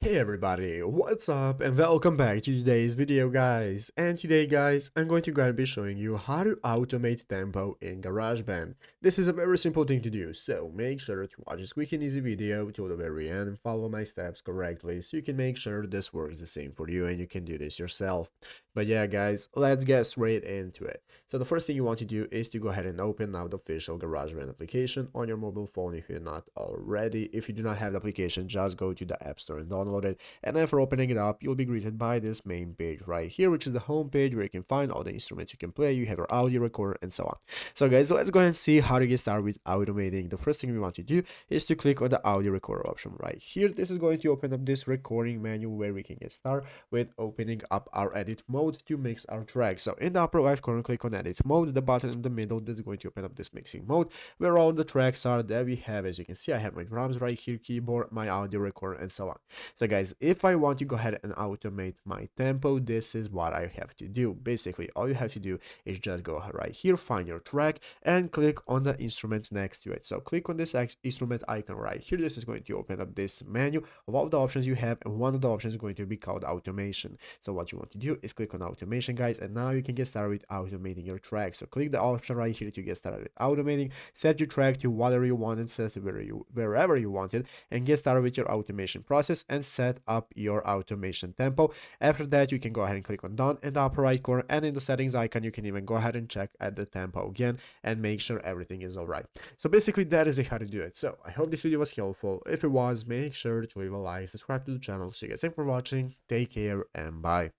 Hey everybody, what's up and welcome back to today's video guys. And today guys, I'm going to be showing you how to automate tempo in GarageBand. This is a very simple thing to do, so make sure to watch this quick and easy video till the very end and follow my steps correctly so you can make sure this works the same for you and you can do this yourself. But yeah guys, let's get straight into it. So the first thing you want to do is to go ahead and open now the official GarageBand application on your mobile phone if you're not already. If you do not have the application, just go to the App Store and download it. And after opening it up, you'll be greeted by this main page right here, which is the home page where you can find all the instruments you can play. You have your audio recorder and so on. So guys, let's go ahead and see how to get started with automating. The first thing we want to do is to click on the audio recorder option right here. This is going to open up this recording menu where we can get started with opening up our edit mode to mix our tracks. So in the upper left corner, click on edit mode. The button in the middle that's going to open up this mixing mode where all the tracks are that we have. As you can see, I have my drums right here, keyboard, my audio recorder, and so on. So guys, if I want to go ahead and automate my tempo, this is what I have to do. Basically, all you have to do is just go right here, find your track, and click on the instrument next to it. So click on this instrument icon right here. This is going to open up this menu of all the options you have, and one of the options is going to be called automation. So what you want to do is click on automation, guys, and now you can get started with automating your track. So click the option right here to get started with automating. Set your track to whatever you want and set it wherever you want it, and get started with your automation process and set up your automation tempo. After that, you can go ahead and click on done in the upper right corner, and in the settings icon you can even go ahead and check at the tempo again and make sure everything is all right. So basically that is how to do it. So I hope this video was helpful. If it was, make sure to leave a like, subscribe to the channel. So you guys, thanks for watching, take care, and bye.